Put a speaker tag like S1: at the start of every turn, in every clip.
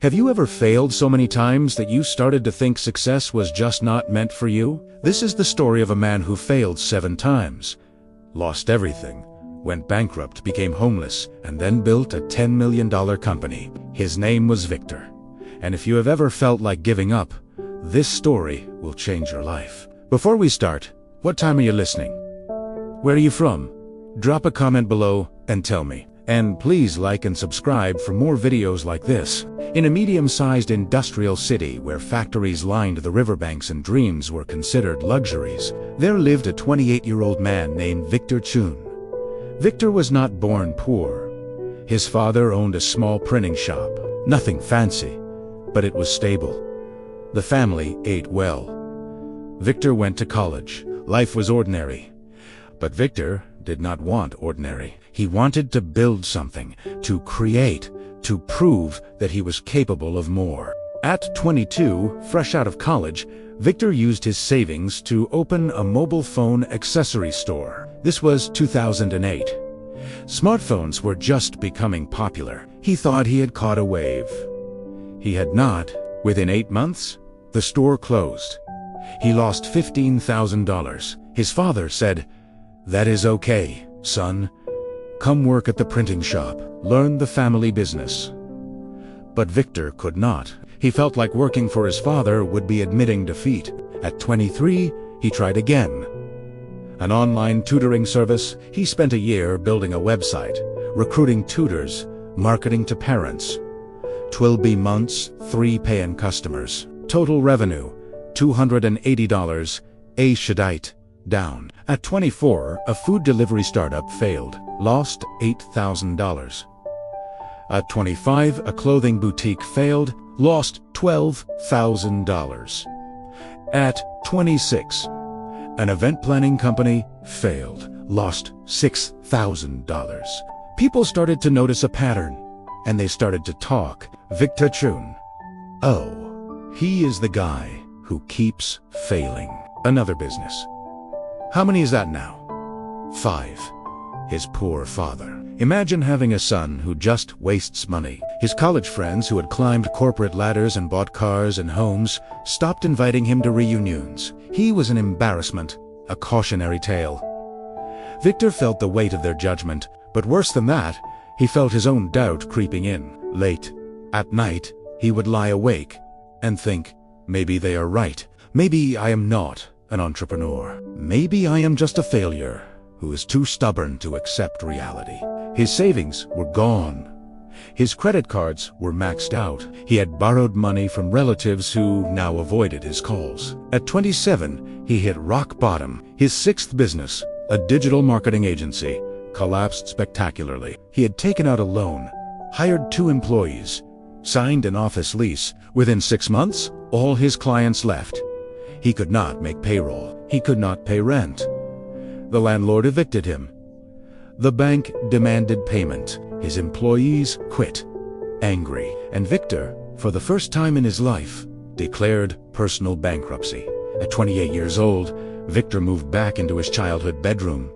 S1: Have you ever failed so many times that you started to think success was just not meant for you? This is the story of a man who failed 7 times, lost everything, went bankrupt, became homeless, and then built a $10 million company. His name was Victor. And if you have ever felt like giving up, this story will change your life. Before we start, what time are you listening? Where are you from? Drop a comment below and tell me. And please like and subscribe for more videos like this. In a medium-sized industrial city where factories lined the riverbanks and dreams were considered luxuries, there lived a 28-year-old man named Victor Chun. Victor was not born poor. His father owned a small printing shop. Nothing fancy, but it was stable. The family ate well. Victor went to college. Life was ordinary. But Victor did not want ordinary. He wanted to build something, to create, to prove that he was capable of more. At 22, fresh out of college, Victor used his savings to open a mobile phone accessory store. This was 2008. Smartphones were just becoming popular. He thought he had caught a wave. He had not. Within 8 months, the store closed. He lost $15,000. His father said, "That is okay, son. Come work at the printing shop. Learn the family business." But Victor could not. He felt like working for his father would be admitting defeat. At 23, he tried again. An online tutoring service. He spent a year building a website, recruiting tutors, marketing to parents. 12 months, 3 paying customers. Total revenue, $280. A Shaddite. Down. At 24, a food delivery startup failed, lost $8,000. At 25, a clothing boutique failed, lost $12,000. At 26, an event planning company failed, lost $6,000. People started to notice a pattern, and they started to talk. Victor Chun. Oh, he is the guy who keeps failing. Another business. How many is that now? 5. His poor father. Imagine having a son who just wastes money. His college friends who had climbed corporate ladders and bought cars and homes stopped inviting him to reunions. He was an embarrassment, a cautionary tale. Victor felt the weight of their judgment, but worse than that, he felt his own doubt creeping in. Late at night, he would lie awake and think, maybe they are right. Maybe I am not an entrepreneur. Maybe I am just a failure who is too stubborn to accept reality. His savings were gone. His credit cards were maxed out. He had borrowed money from relatives who now avoided his calls. At 27, he hit rock bottom. His 6th business, a digital marketing agency, collapsed spectacularly. He had taken out a loan, hired 2 employees, signed an office lease. Within 6 months, all his clients left. He could not make payroll. He could not pay rent. The landlord evicted him. The bank demanded payment. His employees quit, angry. And Victor, for the first time in his life, declared personal bankruptcy. At 28 years old, Victor moved back into his childhood bedroom.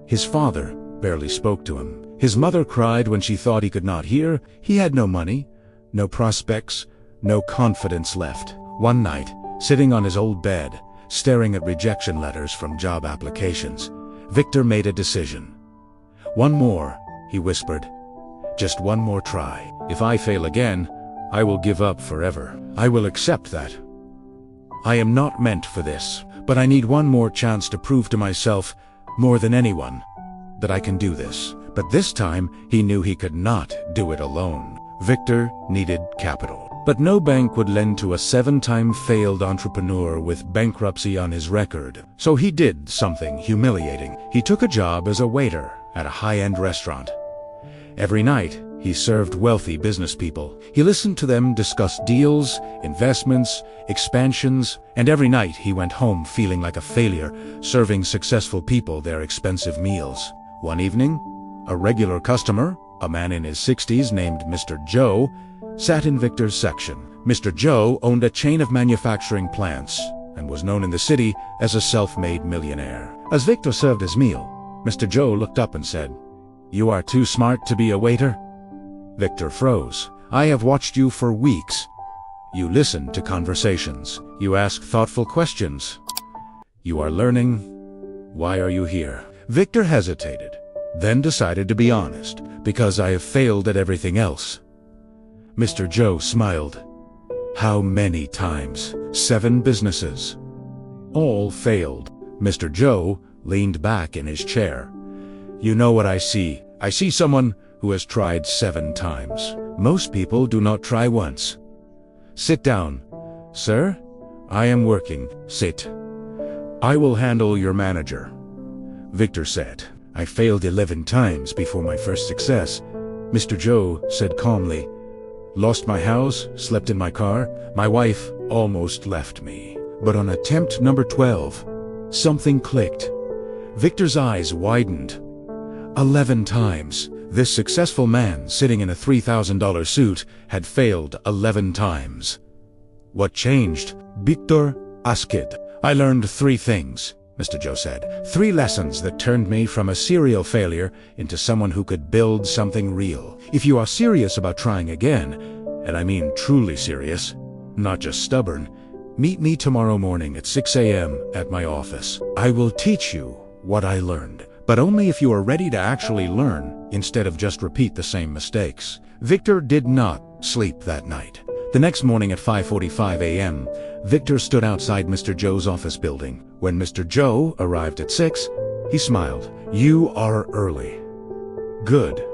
S1: His father barely spoke to him. His mother cried when she thought he could not hear. He had no money, no prospects, no confidence left. One night, sitting on his old bed, staring at rejection letters from job applications, Victor made a decision. "One more," he whispered. "Just one more try. If I fail again, I will give up forever. I will accept that. I am not meant for this, but I need one more chance to prove to myself, more than anyone, that I can do this." But this time, he knew he could not do it alone. Victor needed capital. But no bank would lend to a 7-time failed entrepreneur with bankruptcy on his record. So he did something humiliating. He took a job as a waiter at a high-end restaurant. Every night, he served wealthy business people. He listened to them discuss deals, investments, expansions, and every night he went home feeling like a failure, serving successful people their expensive meals. One evening, a regular customer, a man in his 60s named Mr. Joe, sat in Victor's section. Mr. Joe owned a chain of manufacturing plants and was known in the city as a self-made millionaire. As Victor served his meal, Mr. Joe looked up and said, "You are too smart to be a waiter?" Victor froze. I have watched you for weeks. You listen to conversations. You ask thoughtful questions. You are learning. Why are you here? Victor hesitated, then decided to be honest. Because I have failed at everything else. Mr. Joe smiled. How many times? 7 businesses. All failed. Mr. Joe leaned back in his chair. You know what I see? I see someone who has tried 7 times. Most people do not try once. Sit down. Sir, I am working. Sit. I will handle your manager. Victor said. I failed 11 times before my first success. Mr. Joe said calmly. Lost my house, slept in my car. My wife almost left me. But on attempt number 12, something clicked. Victor's eyes widened. 11 times. This successful man, sitting in a $3,000 suit, had failed 11 times. What changed? Victor asked. I learned 3 things, Mr. Joe said. 3 lessons that turned me from a serial failure into someone who could build something real. If you are serious about trying again, and I mean truly serious, not just stubborn, meet me tomorrow morning at 6 a.m. at my office. I will teach you what I learned, but only if you are ready to actually learn instead of just repeat the same mistakes. Victor did not sleep that night. The next morning at 5:45 a.m., Victor stood outside Mr. Joe's office building. When Mr. Joe arrived at 6, he smiled. You are early. Good.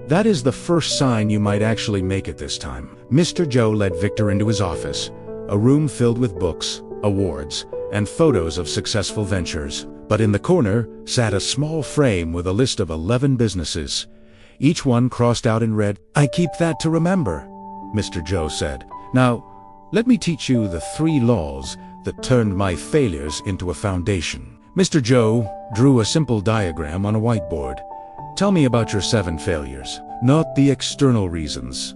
S1: That is the first sign you might actually make it this time. Mr. Joe led Victor into his office, a room filled with books, awards, and photos of successful ventures. But in the corner sat a small frame with a list of 11 businesses. Each one crossed out in red. I keep that to remember, Mr. Joe said. Now, let me teach you the 3 laws that turned my failures into a foundation. Mr. Joe drew a simple diagram on a whiteboard. Tell me about your 7 failures, not the external reasons.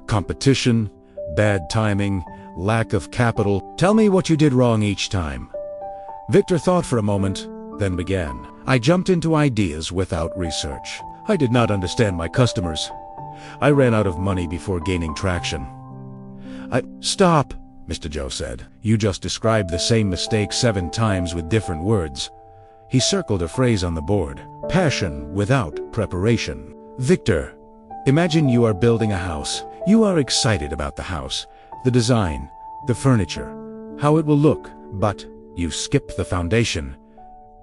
S1: Competition, bad timing, lack of capital. Tell me what you did wrong each time. Victor thought for a moment, then began. I jumped into ideas without research. I did not understand my customers. I ran out of money before gaining traction. Stop, Mr. Joe said. You just described the same mistake 7 times with different words. He circled a phrase on the board. Passion without preparation. Victor, imagine you are building a house. You are excited about the house, the design, the furniture, how it will look, but you skip the foundation.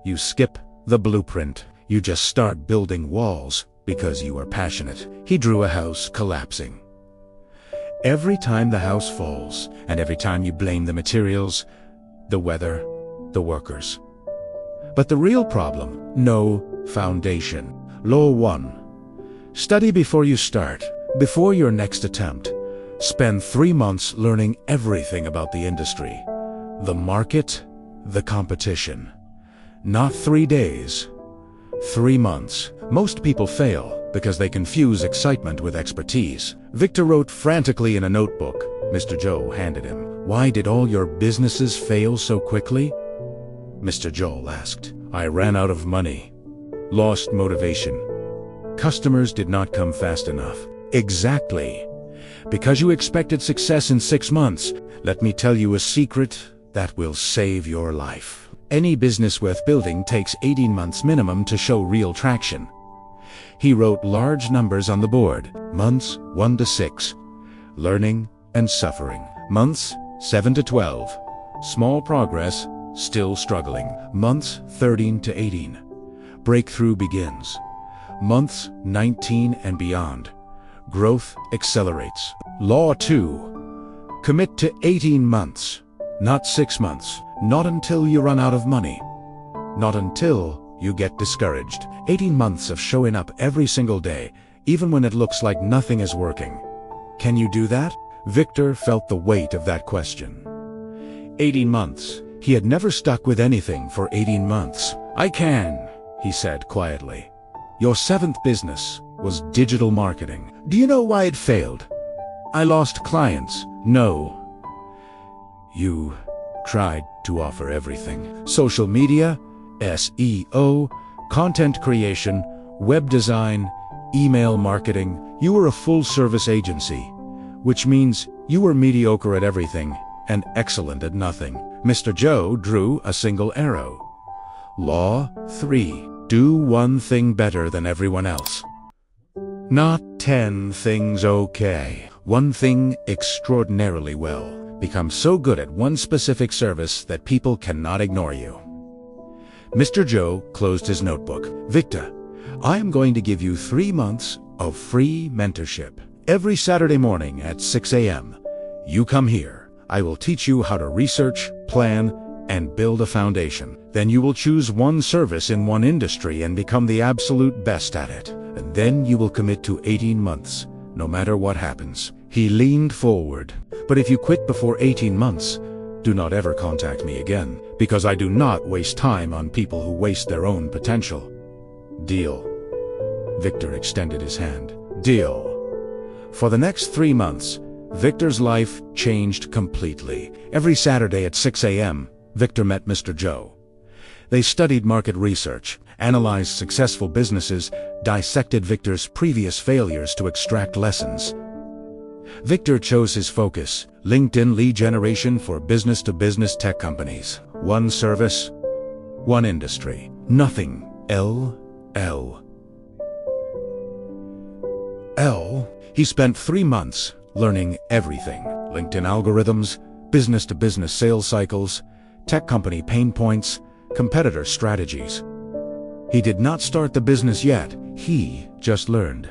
S1: You skip the blueprint. You just start building walls because you are passionate. He drew a house collapsing. Every time the house falls, and every time you blame the materials, the weather, the workers. But the real problem, no foundation. Law 1. Study before you start. Before your next attempt, spend 3 months learning everything about the industry, the market, the competition. Not 3 days, 3 months. Most people fail because they confuse excitement with expertise. Victor wrote frantically in a notebook. Mr. Joe handed him. Why did all your businesses fail so quickly? Mr. Joel asked. I ran out of money. Lost motivation. Customers did not come fast enough. Exactly. Because you expected success in 6 months. Let me tell you a secret that will save your life. Any business worth building takes 18 months minimum to show real traction. He wrote large numbers on the board. Months 1 to 6. Learning and suffering. Months 7 to 12. Small progress, still struggling. Months 13 to 18. Breakthrough begins. Months 19 and beyond. Growth accelerates. Law 2. Commit to 18 months, not 6 months. Not until you run out of money. Not until you get discouraged. 18 months of showing up every single day, even when it looks like nothing is working. Can you do that? Victor felt the weight of that question. 18 months. He had never stuck with anything for 18 months. I can, he said quietly. Your 7th business was digital marketing. Do you know why it failed? I lost clients. No. You tried to offer everything. Social media, SEO, content creation, web design, email marketing, you were a full-service agency, which means you were mediocre at everything and excellent at nothing. Mr. Joe drew a single arrow. Law 3. Do one thing better than everyone else. Not 10 things okay. One thing extraordinarily well. Become so good at one specific service that people cannot ignore you. Mr. Joe closed his notebook. Victor, I am going to give you 3 months of free mentorship. Every Saturday morning at 6 a.m., you come here. I will teach you how to research, plan, and build a foundation. Then you will choose one service in one industry and become the absolute best at it. And then you will commit to 18 months, no matter what happens. He leaned forward. But if you quit before 18 months, do not ever contact me again, because I do not waste time on people who waste their own potential. Deal. Victor extended his hand. Deal. For the next 3 months, Victor's life changed completely. Every Saturday at 6 a.m., Victor met Mr. Joe. They studied market research, analyzed successful businesses, dissected Victor's previous failures to extract lessons. Victor chose his focus: LinkedIn lead generation for business-to-business tech companies. One service, one industry. Nothing L. He spent 3 months learning everything: LinkedIn algorithms, business-to-business sales cycles, tech company pain points, competitor strategies. He did not start the business yet. He just learned.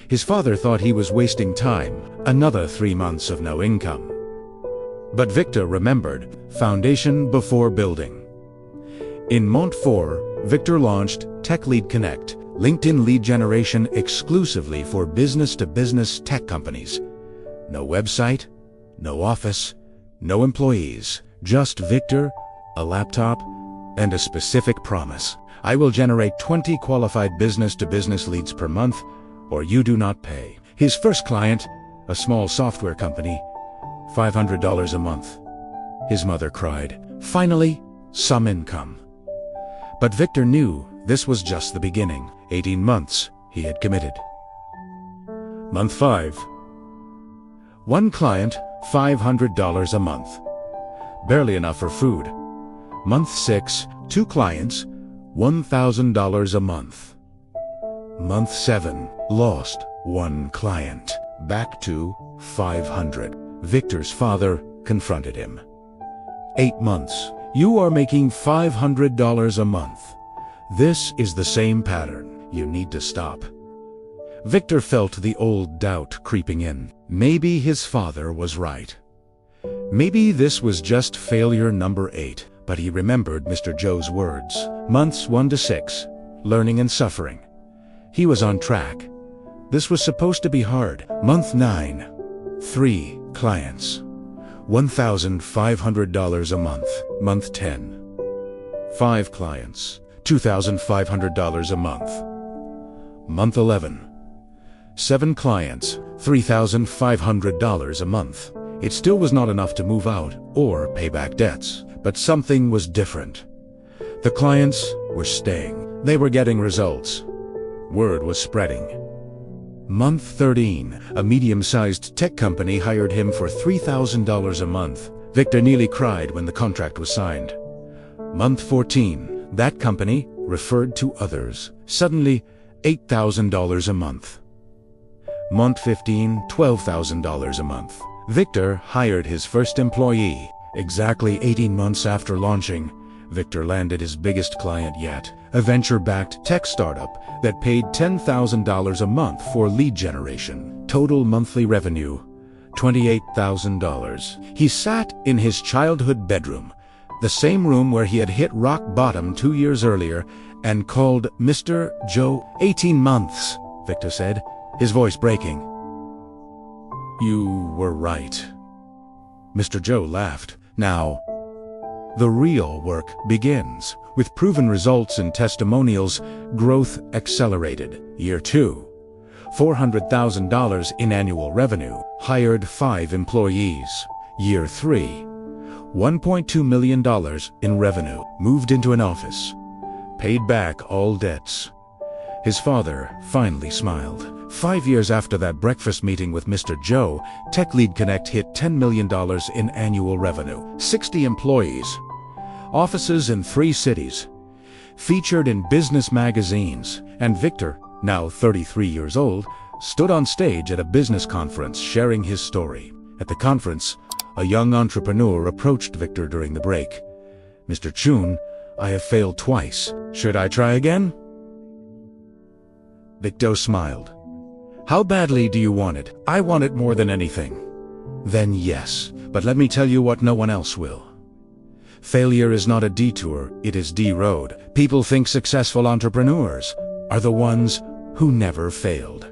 S1: His father thought he was wasting time, another 3 months of no income. But Victor remembered, foundation before building. In month 4, Victor launched Tech Lead Connect, LinkedIn lead generation exclusively for business-to-business tech companies. No website, no office, no employees, just Victor, a laptop, and a specific promise. I will generate 20 qualified business-to-business leads per month, or you do not pay. His first client, a small software company, $500 a month. His mother cried. Finally, some income. But Victor knew this was just the beginning. 18 months he had committed. Month 5. One client, $500 a month. Barely enough for food. Month 6, 2 clients, $1,000 a month. Month 7, lost 1 client. Back to 500. Victor's father confronted him. 8 months. You are making $500 a month. This is the same pattern. You need to stop. Victor felt the old doubt creeping in. Maybe his father was right. Maybe this was just failure number 8. But he remembered Mr. Joe's words. Months 1 to 6, learning and suffering. He was on track. This was supposed to be hard. Month 9, 3 clients, $1,500 a month. Month 10, 5 clients, $2,500 a month. Month 11, 7 clients, $3,500 a month. It still was not enough to move out or pay back debts, but something was different. The clients were staying. They were getting results. Word was spreading. Month 13, a medium-sized tech company hired him for $3,000 a month. Victor nearly cried when the contract was signed. Month 14, that company referred to others. Suddenly, $8,000 a month. Month 15, $12,000 a month. Victor hired his first employee. Exactly 18 months after launching, Victor landed his biggest client yet, a venture-backed tech startup that paid $10,000 a month for lead generation. Total monthly revenue, $28,000. He sat in his childhood bedroom, the same room where he had hit rock bottom 2 years earlier, and called Mr. Joe. 18 months, Victor said, his voice breaking. You were right. Mr. Joe laughed. Now, the real work begins. With proven results and testimonials, growth accelerated. Year 2, $400,000 in annual revenue. Hired 5 employees. Year 3, $1.2 million in revenue. Moved into an office. Paid back all debts. His father finally smiled. 5 years after that breakfast meeting with Mr. Joe, Tech Lead Connect hit $10 million in annual revenue, 60 employees, offices in 3 cities, featured in business magazines, and Victor, now 33 years old, stood on stage at a business conference sharing his story. At the conference, a young entrepreneur approached Victor during the break. "Mr. Chun, I have failed twice. Should I try again?" Victor smiled. "How badly do you want it?" "I want it more than anything." "Then yes, but let me tell you what no one else will. Failure is not a detour, it is the road. People think successful entrepreneurs are the ones who never failed.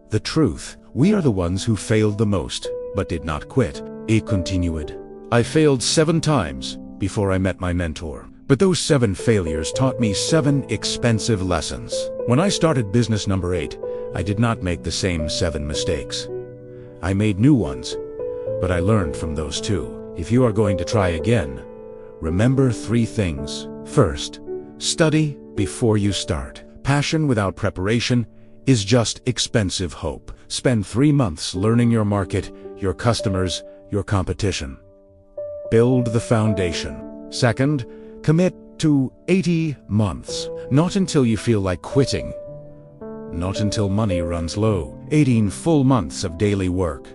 S1: The truth, we are the ones who failed the most, but did not quit." He continued. "I failed 7 times before I met my mentor. But those 7 failures taught me 7 expensive lessons. When I started business number 8, I did not make the same 7 mistakes. I made new ones, but I learned from those too. If you are going to try again, remember 3 things. First, study before you start. Passion without preparation is just expensive hope. Spend 3 months learning your market, your customers, your competition. Build the foundation. Second, commit to 80 months. Not until you feel like quitting. Not until money runs low. 18 full months of daily work.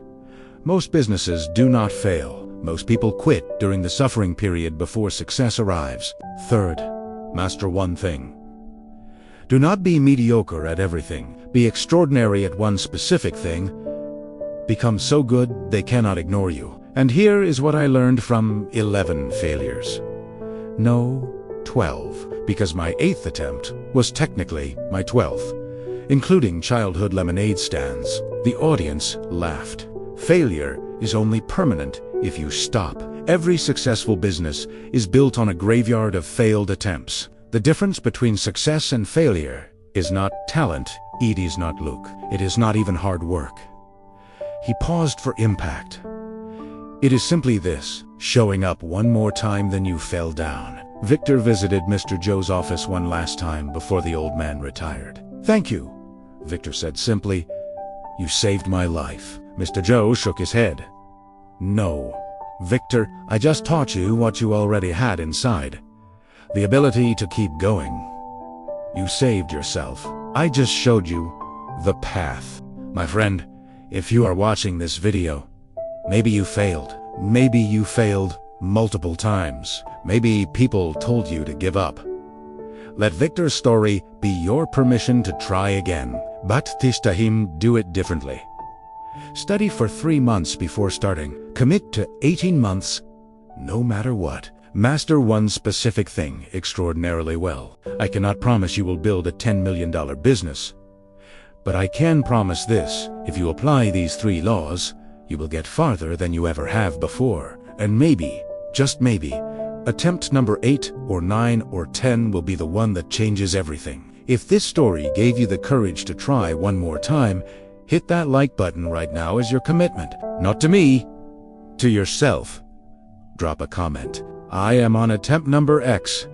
S1: Most businesses do not fail. Most people quit during the suffering period before success arrives. Third, master one thing. Do not be mediocre at everything. Be extraordinary at one specific thing. Become so good they cannot ignore you. And here is what I learned from 11 failures. No, 12, because my 8th attempt was technically my 12th, including childhood lemonade stands. The audience laughed. Failure is only permanent if you stop. Every successful business is built on a graveyard of failed attempts. The difference between success and failure is not talent, it is not luck, it is not even hard work. He paused for impact. It is simply this, showing up one more time than you fell down. Victor visited Mr. Joe's office one last time before the old man retired. "Thank you," Victor said simply. "You saved my life." Mr. Joe shook his head. "No, Victor, I just taught you what you already had inside. The ability to keep going. You saved yourself. I just showed you the path." My friend, if you are watching this video, maybe you failed. Maybe you failed multiple times. Maybe people told you to give up. Let Victor's story be your permission to try again. But teach him do it differently. Study for 3 months before starting. Commit to 18 months, no matter what. Master one specific thing extraordinarily well. I cannot promise you will build a $10 million business. But I can promise this, if you apply these 3 laws, you will get farther than you ever have before. And maybe, just maybe, attempt number 8 or 9 or 10 will be the one that changes everything. If this story gave you the courage to try one more time, hit that like button right now as your commitment. Not to me, to yourself. Drop a comment. I am on attempt number X.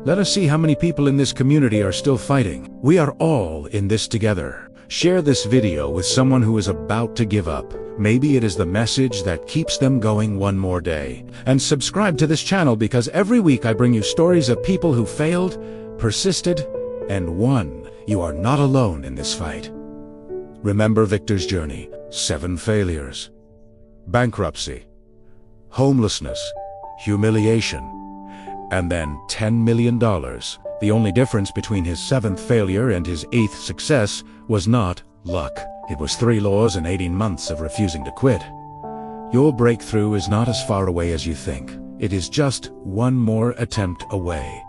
S1: Let us see how many people in this community are still fighting. We are all in this together. Share this video with someone who is about to give up. Maybe it is the message that keeps them going one more day. And subscribe to this channel because every week I bring you stories of people who failed, persisted, and won. You are not alone in this fight. Remember Victor's journey. 7 failures. Bankruptcy. Homelessness. Humiliation. And then $10 million. The only difference between his 7th failure and his 8th success was not luck. It was 3 laws and 18 months of refusing to quit. Your breakthrough is not as far away as you think. It is just one more attempt away.